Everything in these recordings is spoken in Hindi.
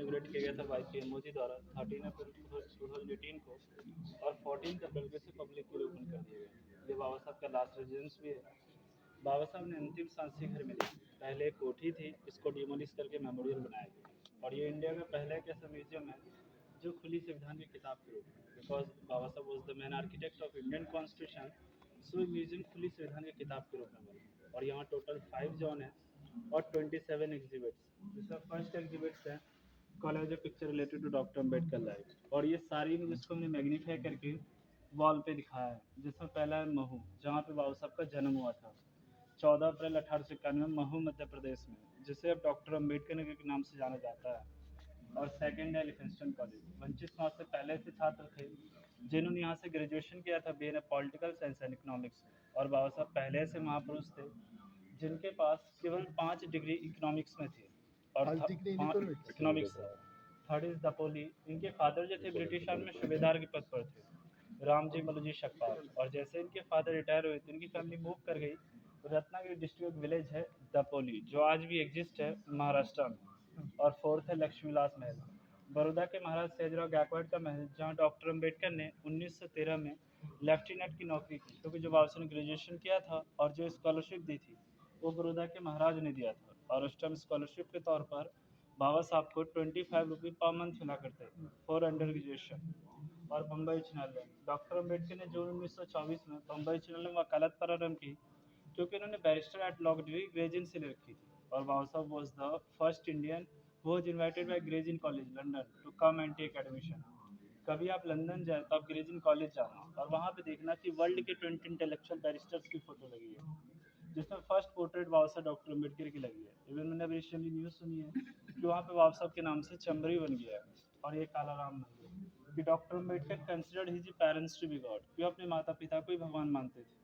इनॉग्रेट किया गया था वाई पी एम ओ जी द्वारा 13 अप्रैल 2018 को, और 14 अप्रैल को इसे पब्लिक के लिए ओपन कर दिया गया। ये बाबा साहब का लास्ट रेजिडेंस भी है। बाबा साहब ने अंतिम सांस इसी घर में ली। पहले एक कोठी थी, इसको डिमोलिश करके मेमोरियल बनाया गया, और ये इंडिया का पहला एक ऐसा म्यूजियम है जो खुली संविधान की किताब के रूप में, because Baba Saheb was the man architect of Indian constitution, so museum खुली संविधान की किताब के रूप में बना। और यहाँ टोटल 5 जोन है और 27 एग्जिबिट्स, जिसका फर्स्ट एग्जिबिट्स है college of picture related to doctor Ambedkar life, और ये सारी में जिसको हमने मैग्नीफाई करके वॉल पे दिखाया है। जिसमें पहला है महू, जहाँ पे बाबा साहब का जन्म हुआ था 14 अप्रैल 1891 महू मध्य प्रदेश में, जिसे अब डॉक्टर अम्बेडकर नगर के नाम से जाना जाता है। और सेकंड है एलिफिंस्टन कॉलेज। वंचित समाज से पहले से छात्र थे जिन्होंने यहाँ से ग्रेजुएशन किया था B A political science and economics, और बाबा साहब पहले से महापुरुष थे जिनके पास केवल 5 डिग्री इकोनॉमिक्स में थी, और इकोनॉमिक्स। थर्ड इज दपोली, इनके फादर जो थे ब्रिटिश आर्मी में सूबेदार के पद पर थे, रामजी मलूजी शकपाल, और जैसे इनके फादर रिटायर हुए तो इनकी फैमिली मूव कर गई रत्नागिरी डिस्ट्रिक्ट विलेज है दपोली, जो आज भी एग्जिस्ट है महाराष्ट्र में। और फोर्थ है लक्ष्मी विलास महल, बड़ौदा के महाराज सयाजीराव गायकवाड़ का महल, जहाँ डॉक्टर अम्बेडकर ने 1913 में लेफ्टिनेंट की नौकरी की, क्योंकि जो बाबा ने ग्रेजुएशन किया था और जो स्कॉलरशिप दी थी वो बड़ौदा के महाराज ने दिया था, और उस टाइम स्कॉलरशिप के तौर पर बाबा साहब को 25 रुपये पर मंथ मिला करते थे फॉर अंडर ग्रेजुएशन। और बम्बई उच्च न्यायालय, डॉक्टर अम्बेडकर ने जून 1924 में बम्बई उच्च न्यायालय में वकालत प्रारंभ की, क्योंकि उन्होंने barrister at law degree Gray's Inn से ले रखी थी। और Baba Saheb was the first Indian who was invited by Gray's Inn college London to come and take admission. कभी आप लंदन जाए तो आप ग्रेजिन कॉलेज जाना और वहाँ पे देखना कि वर्ल्ड के 20 इंटेलेक्चुअल बैरिस्टर्स की फोटो लगी है, जिसमें फर्स्ट पोर्ट्रेट बाबा साहब डॉक्टर अम्बेडकर की लगी है। इवन मैंने अभी रिसेंटली न्यूज़ सुनी है कि वहाँ पे बाबा साहब के नाम से चंबरी बन गया है। और ये काला राम मंदिर, कि doctor Ambedkar considered his parents to be god, कि वो अपने माता पिता को ही भगवान मानते थे।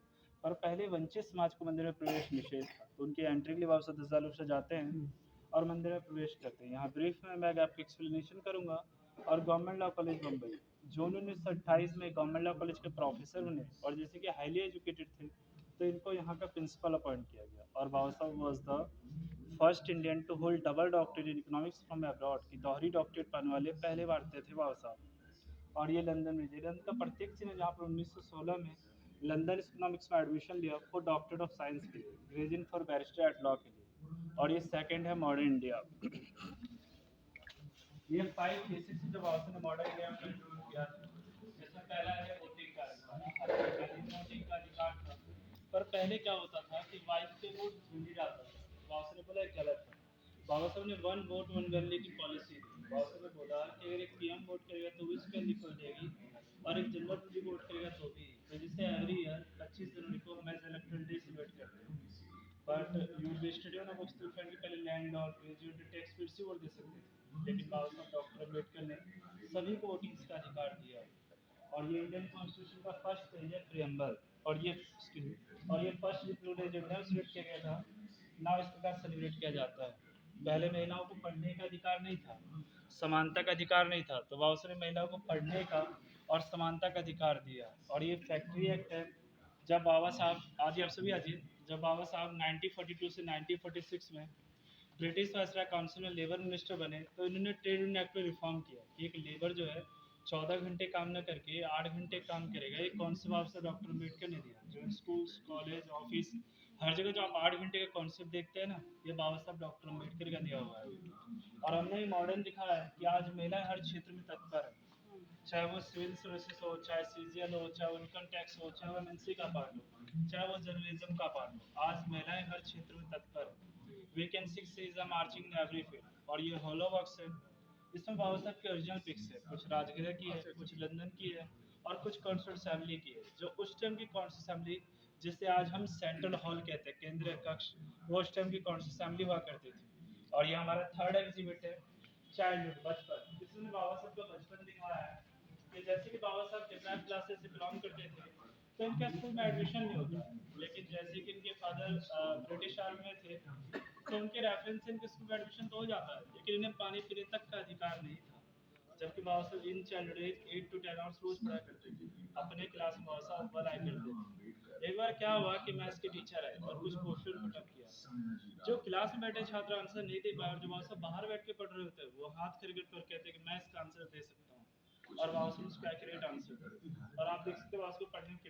और पहले वंचित समाज को मंदिर में प्रवेश निषेध था, तो उनकी एंट्री के लिए बाबा साहब 10,000 लोग से जाते हैं और मंदिर में प्रवेश करते हैं। यहाँ ब्रीफ में मैं आपकी एक्सप्लेनेशन करूँगा। और गवर्नमेंट लॉ कॉलेज बम्बई, जून 1928 में गवर्नमेंट लॉ कॉलेज के प्रोफेसर बने, और जैसे कि हाईली एजुकेटेड थे तो इनको यहाँ का प्रिंसिपल अपॉइंट किया गया। और Baba Saheb was the first Indian to hold double doctorate in economics from abroad, की दोहरी डॉक्टरेट पाने वाले पहले भारतीय थे बाबा साहब। और ये लंदन में लंदन का प्रत्येक चिन्ह, जहाँ पर 1916 में लंदन इकोनॉमिक्स में एडमिशन लिया फॉर डॉक्टरेट ऑफ साइंस के लिए, ग्रेजिन फॉर बैरिस्टर एट लॉ के लिए। और ये सेकंड है मॉडर्न इंडिया। ये 5 केसेस जो बाबा ने मॉडर्न इंडिया में इंक्लूड किया था, जिसमें पहला है वोटिंग का अधिकार। वोटिंग का अधिकार था, पर पहले क्या होता था कि वाइफ के वोट झुंडी डालता था। बाबा ने बोला गलत है। बाबा साहब ने 1 वोट 1 वैल्यू की पॉलिसी दी। बाबा साहब ने बोला कि अगर एक पीएम वोट करेगा तो भी उसकी वैल्यू हो जाएगी, और एक जनरल बॉडी वोट करेगा तो भी। तो जिससे एवरी ईयर 25 जनवरी को हम एज इलेक्ट्रल डे सेलिब्रेट करते हैं। But you will be study on books, तो फ्रेंड पहले लैंड और ग्रेजुएट टैक्स फिर से वोट दे सकते थे, लेकिन बाबा साहब डॉक्टर अम्बेडकर ने सभी को वोटिंग का अधिकार दिया। और ये इंडियन कॉन्स्टिट्यूशन का फर्स्ट पेज है प्रियम्बल, और ये फर्स्ट रिप्रोडक्ट सेलिब्रेट किया गया था ना, इस प्रकार सेलिब्रेट किया जाता है। पहले महिलाओं को पढ़ने का अधिकार नहीं था, समानता का अधिकार नहीं था, तो बाबा साहब ने महिलाओं को पढ़ने का और समानता का अधिकार दिया। और ये फैक्ट्री एक्ट है, जब बाबा साहब आज आप सभी आज जब बाबा साहब 1942 से 1946 में ब्रिटिश वायसराय काउंसिल में लेबर मिनिस्टर बने, तो इन्होंने ट्रेड यूनियन एक्ट में रिफॉर्म किया कि एक लेबर जो है 14 घंटे काम न करके 8 घंटे काम करेगा। ये कॉन्सेप्ट से डॉक्टर अम्बेडकर ने दिया, जो स्कूल्स कॉलेज ऑफिस हर जगह जो आप 8 घंटे का कॉन्सेप्ट देखते हैं ना, ये बाबा साहब डॉक्टर अम्बेडकर का दिया हुआ है। और हमने ये मॉडर्न दिखा है कि आज महिलाएं हर क्षेत्र में तत्पर है, चाहे वो सिविल सर्विसेज हो, चाहे सीजीएल हो, चाहे वो इनकम टैक्स हो, चाहे वो एमएनसी का पार्ट हो, चाहे वो जर्नलिज्म का पार्ट हो, आज महिलाएं हर क्षेत्र में तत्पर है। Vacancy is marching in every field. और ये हॉलो बॉक्स है, इसमें बाबा साहब की ओरिजिनल पिक्स है, कुछ राजगृह की है, कुछ लंदन की है, और कुछ कॉन्स्टिट्यूंट असेंबली की है। जो उस टाइम की कॉन्स्टिट्यूंट असेंबली, जिसे आज हम सेंट्रल हॉल कहते हैं, केंद्रीय कक्ष, वो उस टाइम की कॉन्स्टिट्यूंट असेंबली हुआ करती थी। और ये हमारा थर्ड एग्जिबिट है चाइल्डहुड, बचपन। इसमें बाबा साहब का बचपन दिखाया है कि जैसे कि बाबा साहब डिफरेंट क्लासेस से बिलोंग करते थे, तो इनका स्कूल में एडमिशन नहीं होता, लेकिन जैसे कि इनके फादर ब्रिटिश आर्मी में थे, तो उनके रेफरेंस से इनके स्कूल में एडमिशन तो हो जाता है, लेकिन इन्हें पानी पीने तक का अधिकार नहीं था। जबकि Baba Saheb in child age 8 to 10 hours रोज पढ़ा करते थे अपने क्लास में। बाबा साहब अव्वल आया करते थे। एक बार क्या हुआ कि मैथ्स के टीचर आए और कुछ क्वेश्चन पुट अप किया, जो क्लास में बैठे छात्र आंसर नहीं दे पाए और जो बाबा साहब बाहर बैठ के पढ़ रहे होते हैं वो हाथ खड़गड़ कर कहते हैं कि मैं इसका आंसर दे सकता हूँ, और बाबा साहब उसका एक्यूरेट आंसर। और आप देख सकते हो बाबा साहब को पढ़ने में